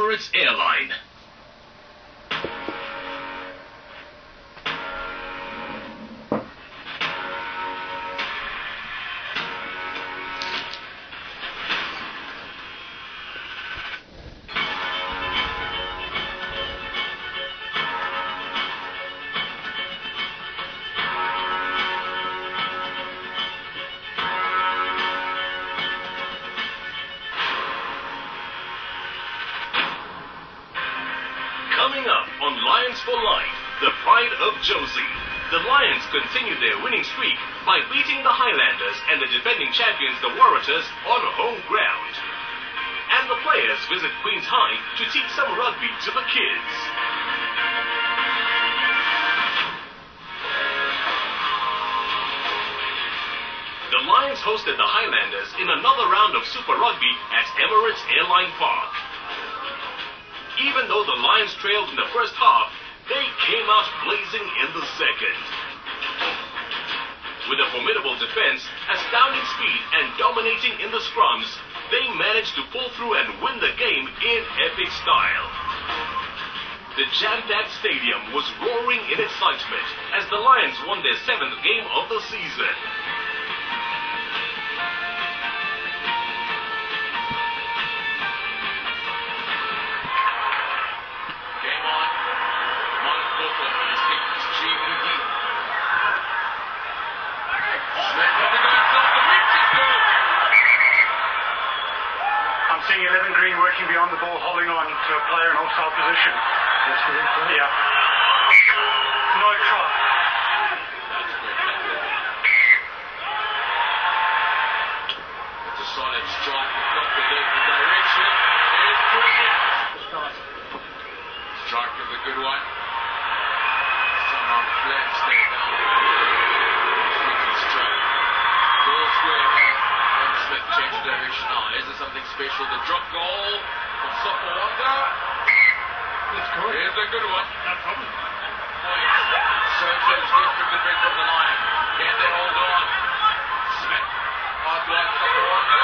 Emirates Airline. Coming up on Lions for Life, the pride of Josie. The Lions continue their winning streak by beating the Highlanders and the defending champions, the Warriors, on home ground. And the players visit Queen's High to teach some rugby to the kids. The Lions hosted the Highlanders in another round of Super Rugby at Emirates Airline Park. Even though the Lions trailed in the first half, they came out blazing in the second. With a formidable defense, astounding speed, and dominating in the scrums, they managed to pull through and win the game in epic style. The jam-packed stadium was roaring in excitement as the Lions won their 7th game of the season. I'm seeing 11 green working beyond the ball, holding on to a player in hostile position. Yeah. No try. It's a solid strike. We've got the direction. It's brilliant. Strike is a good one. Somehow flags stay down. Sneaky strike. Ball square here. Smith change direction now. Is there something special? The drop goal from Sopawanga. Here's a good one. No problem. So close, desperate to break from the line. Can they hold on? Smith. Hard one, Sopawanga.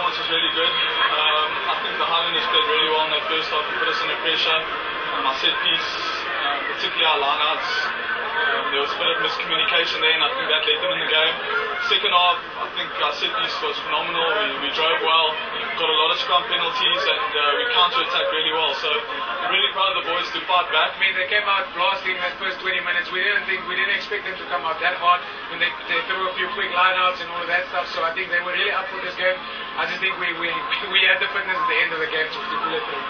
response was really good. I think the Highlanders played really well in that first half to put us under pressure. Our set piece, particularly our lineouts, there was a bit of miscommunication there, and I think that led them in the game. Second half, I think our set piece was phenomenal. We drove well, got a lot of scrum penalties, and we counter-attacked really well. So I'm really proud of the boys to fight back. I mean, they came out blasting that first 20 minutes. We didn't expect them to come out that hard when they threw a few quick lineouts and all of that stuff. So I think they were really up for this game. I just think we had the fitness at the end of the game to pull it through.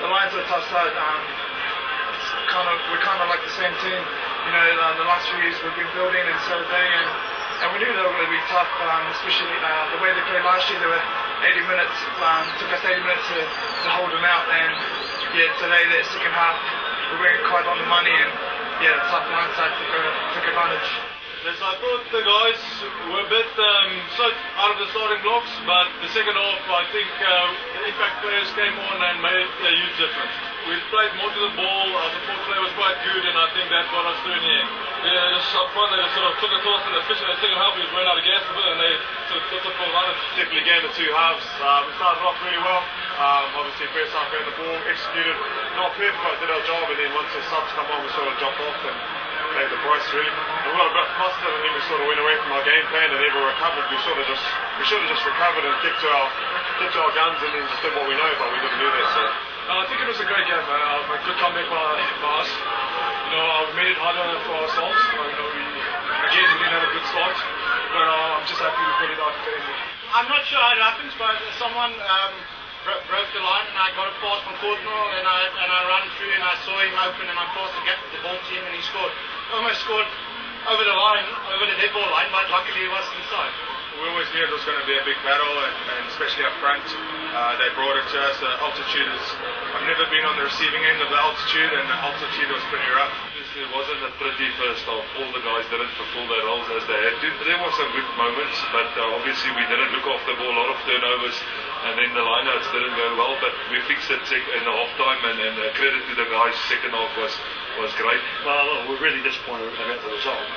The Lions are a tough side. We're kind of like the same team. You know, the last few years we've been building, and so they, and we knew they were going to be tough, especially the way they played last year. They were 80 minutes, took us 80 minutes to hold them out, and yeah, today, the second half, we weren't quite on the money, and yeah, the tough Lions side took advantage. Yes, I thought the guys were a bit slow out of the starting blocks, but the second half, I think the impact players came on and made a huge difference. We played more to the ball, our support play was quite good, and I think that got us through in the end. Yeah, just up front, they just sort of took a toss, and especially in the second half, we just ran out of gas a bit, and they sort of took the full advantage. Definitely game of two halves. We started off really well. Obviously, first half we had the ball, executed not perfect, but did our job, and then once the subs come on, we sort of dropped off and paid the price really. And we got a bit flustered, and then we sort of went away from our game plan and never recovered. We should have just recovered and kept to our guns and then just did what we know, but we didn't do that. So I think it was a great game, a good comeback by us. You know, we made it harder for ourselves. You know, we didn't have a good start, but I'm just happy we put it out there. I'm not sure how it happens, but someone broke the line, and I got a pass from Courtnall, and I ran through, and I saw him open, and I passed the ball to him, and he scored. Almost scored over the line, over the dead ball line, but luckily it was inside. we always knew it was going to be a big battle, and especially up front. They brought it to us. The altitude is, I've never been on the receiving end of the altitude, and the altitude was pretty rough. It wasn't a pretty first half. All the guys didn't fulfill their roles as they had to. There were some good moments, but obviously we didn't look after the ball, a lot of turnovers, and then the lineouts didn't go well, but we fixed it in the half time, and credit to the guys, second half was great. Well, we're really disappointed about the result.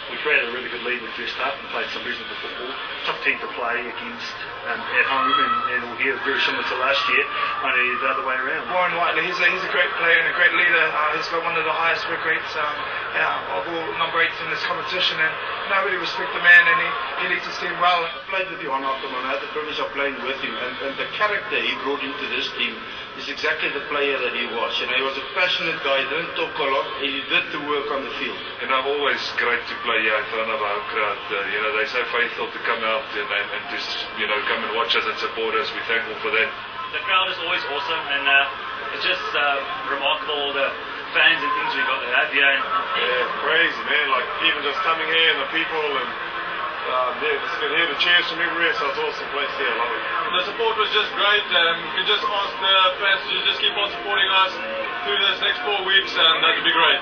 We created a really good lead in the first half and played some reasonable football. Tough team to play against at home, and here very similar to last year, only the other way around. Warren Whiteley, he's a great player and a great leader. He's got one of the highest work rates of all number 8s in this competition, and I really respect the man, and he leads his team well. I played with Johan Ackerman, I had the privilege of playing with him, and the character he brought into this team is exactly the player that he was. You know, he was a passionate guy, didn't talk a lot, and he did the work on the field. And always great to play here in front of our crowd. They're so faithful to come out and just come and watch us and support us. We're thankful for that. The crowd is always awesome, and it's just remarkable all the fans and things we got to have here. Yeah, crazy, man. Like even just coming here and the people and just can hear the cheers from everywhere. So it's an awesome place here. I love it. The support was just great. We can just ask the fans to just keep on supporting us through this next 4 weeks, and that would be great.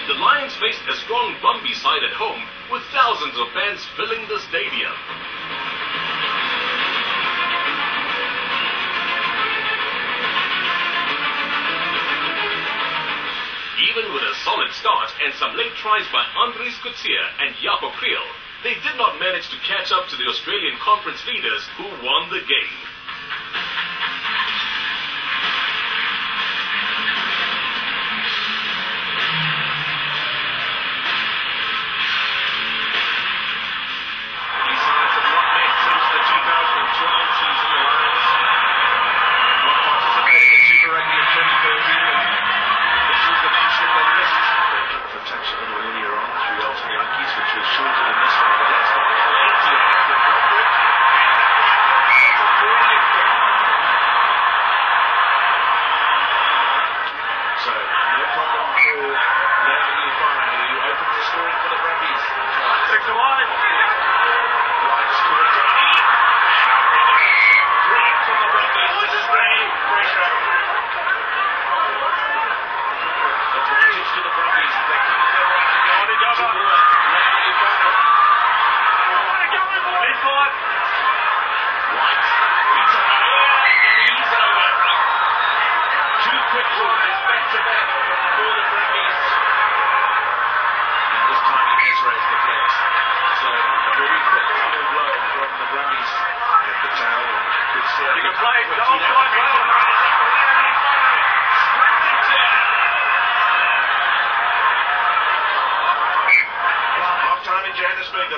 The Lions faced a strong Brumby side at home, with thousands of fans filling the stadium. Even with a solid start and some late tries by Andries Coetzee and Jaco Kriel, they did not manage to catch up to the Australian Conference leaders who won the game. He's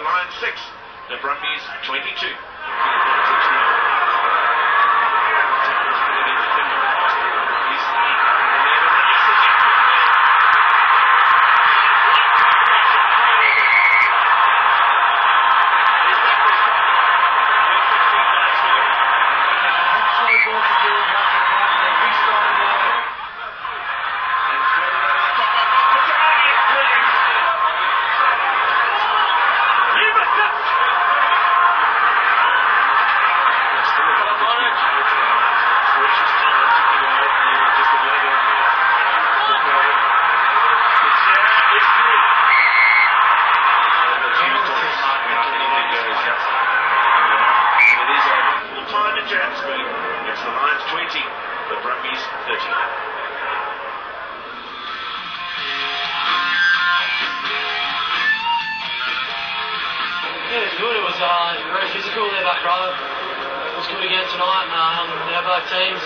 the Lions 6, the Brumbies 22. It's the Lions 20, the Brumbies 30. Yeah, it was good. It was very physical there back row. It was good again tonight. Both teams,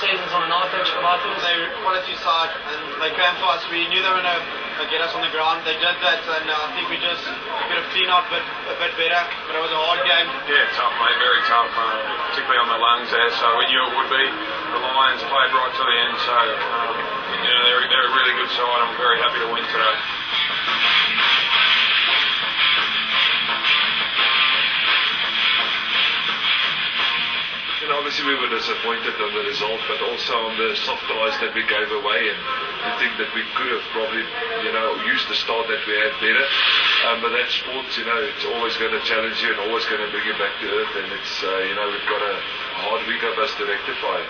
season's on a knife edge for both of us. They were a quality side and they came for us. We knew they were going to get us on the ground. They did that, and I think we just could have cleaned up a bit better, but it was a hard game. Yeah, tough, mate, very tough, particularly on the lungs there, so we knew it would be. The Lions played right to the end, so they're a really good side. I'm very happy to win today. Obviously we were disappointed on the result, but also on the soft tries that we gave away, and we think that we could have probably, used the start that we had better. But that's sports, it's always going to challenge you and always going to bring you back to earth, and it's, we've got a hard week of us to rectify.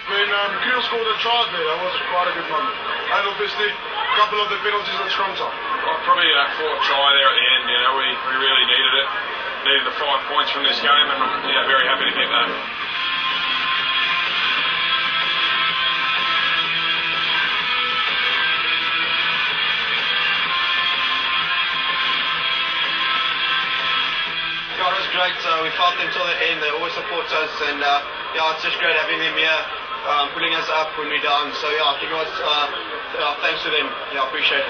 When Keel scored a try there, that was quite a good moment. And obviously, a couple of the penalties at scrum time. Probably a fourth try there at the end, we really needed it. Needed the 5 points from this game, and I'm very happy to get that. Yeah, it was great. We fought them till the end. They always support us, and it's just great having them here, pulling us up when we're down. So I think it was thanks to them. I appreciate it.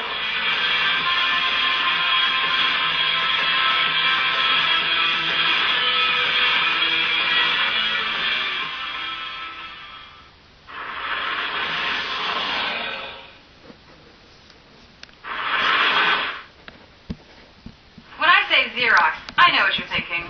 When I say Xerox, I know what you're thinking.